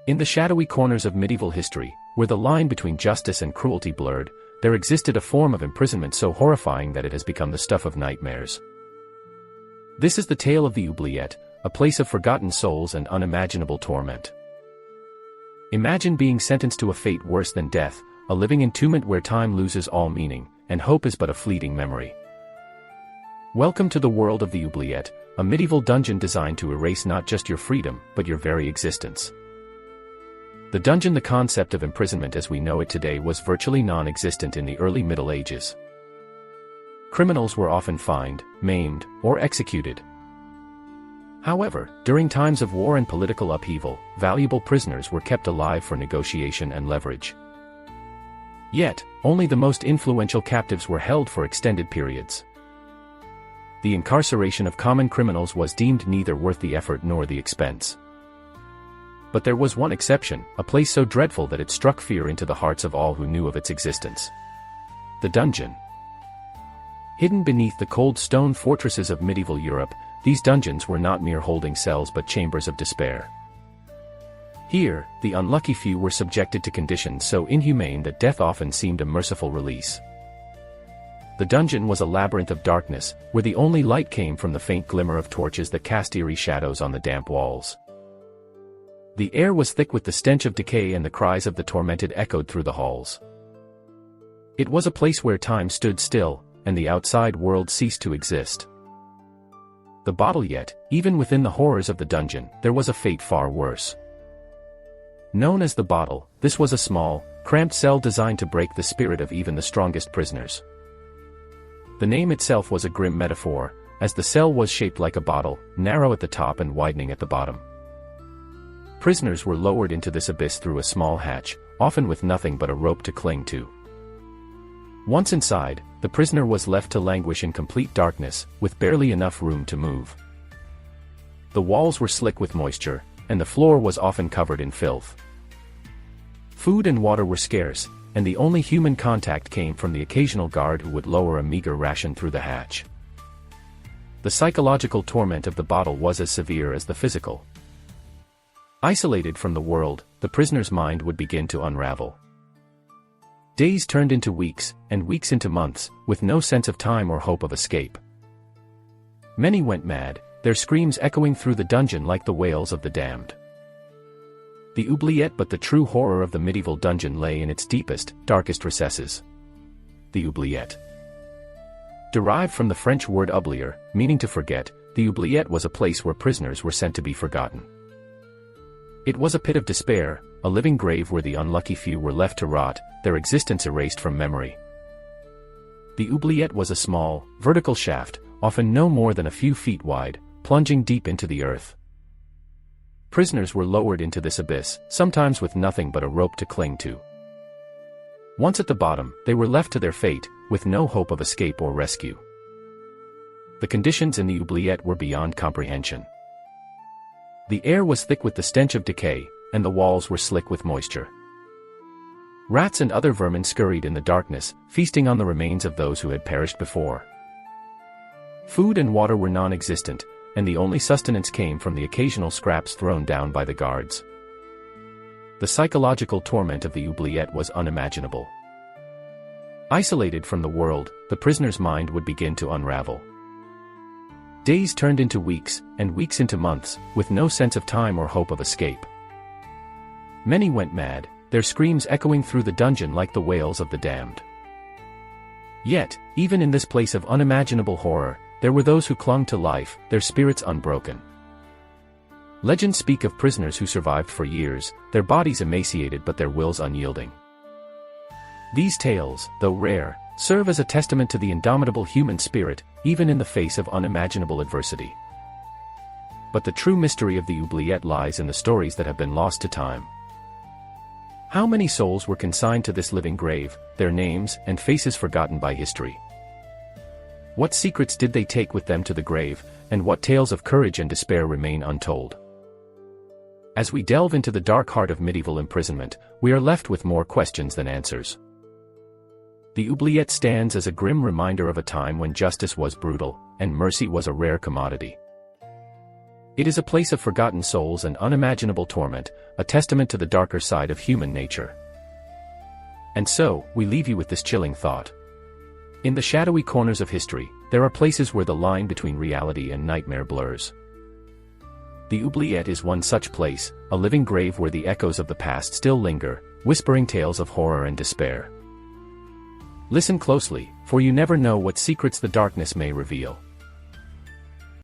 In the shadowy corners of medieval history, where the line between justice and cruelty blurred, there existed a form of imprisonment so horrifying that it has become the stuff of nightmares. This is the tale of the Oubliette, a place of forgotten souls and unimaginable torment. Imagine being sentenced to a fate worse than death, a living entombment where time loses all meaning, and hope is but a fleeting memory. Welcome to the world of the Oubliette, a medieval dungeon designed to erase not just your freedom, but your very existence. The dungeon, the concept of imprisonment as we know it today, was virtually non-existent in the early Middle Ages. Criminals were often fined, maimed, or executed. However, during times of war and political upheaval, valuable prisoners were kept alive for negotiation and leverage. Yet, only the most influential captives were held for extended periods. The incarceration of common criminals was deemed neither worth the effort nor the expense. But there was one exception, a place so dreadful that it struck fear into the hearts of all who knew of its existence. The dungeon. Hidden beneath the cold stone fortresses of medieval Europe, these dungeons were not mere holding cells but chambers of despair. Here, the unlucky few were subjected to conditions so inhumane that death often seemed a merciful release. The dungeon was a labyrinth of darkness, where the only light came from the faint glimmer of torches that cast eerie shadows on the damp walls. The air was thick with the stench of decay, and the cries of the tormented echoed through the halls. It was a place where time stood still, and the outside world ceased to exist. The bottle. Yet, even within the horrors of the dungeon, there was a fate far worse. Known as the bottle, this was a small, cramped cell designed to break the spirit of even the strongest prisoners. The name itself was a grim metaphor, as the cell was shaped like a bottle, narrow at the top and widening at the bottom. Prisoners were lowered into this abyss through a small hatch, often with nothing but a rope to cling to. Once inside, the prisoner was left to languish in complete darkness, with barely enough room to move. The walls were slick with moisture, and the floor was often covered in filth. Food and water were scarce, and the only human contact came from the occasional guard who would lower a meager ration through the hatch. The psychological torment of the bottle was as severe as the physical. Isolated from the world, the prisoner's mind would begin to unravel. Days turned into weeks, and weeks into months, with no sense of time or hope of escape. Many went mad, their screams echoing through the dungeon like the wails of the damned. The Oubliette. But the true horror of the medieval dungeon lay in its deepest, darkest recesses. The Oubliette. Derived from the French word oublier, meaning to forget, the Oubliette was a place where prisoners were sent to be forgotten. It was a pit of despair, a living grave where the unlucky few were left to rot, their existence erased from memory. The Oubliette was a small, vertical shaft, often no more than a few feet wide, plunging deep into the earth. Prisoners were lowered into this abyss, sometimes with nothing but a rope to cling to. Once at the bottom, they were left to their fate, with no hope of escape or rescue. The conditions in the Oubliette were beyond comprehension. The air was thick with the stench of decay, and the walls were slick with moisture. Rats and other vermin scurried in the darkness, feasting on the remains of those who had perished before. Food and water were non-existent, and the only sustenance came from the occasional scraps thrown down by the guards. The psychological torment of the Oubliette was unimaginable. Isolated from the world, the prisoner's mind would begin to unravel. Days turned into weeks, and weeks into months, with no sense of time or hope of escape. Many went mad, their screams echoing through the dungeon like the wails of the damned. Yet, even in this place of unimaginable horror, there were those who clung to life, their spirits unbroken. Legends speak of prisoners who survived for years, their bodies emaciated but their wills unyielding. These tales, though rare, serve as a testament to the indomitable human spirit, even in the face of unimaginable adversity. But the true mystery of the Oubliette lies in the stories that have been lost to time. How many souls were consigned to this living grave, their names and faces forgotten by history? What secrets did they take with them to the grave, and what tales of courage and despair remain untold? As we delve into the dark heart of medieval imprisonment, we are left with more questions than answers. The Oubliette stands as a grim reminder of a time when justice was brutal, and mercy was a rare commodity. It is a place of forgotten souls and unimaginable torment, a testament to the darker side of human nature. And so, we leave you with this chilling thought. In the shadowy corners of history, there are places where the line between reality and nightmare blurs. The Oubliette is one such place, a living grave where the echoes of the past still linger, whispering tales of horror and despair. Listen closely, for you never know what secrets the darkness may reveal.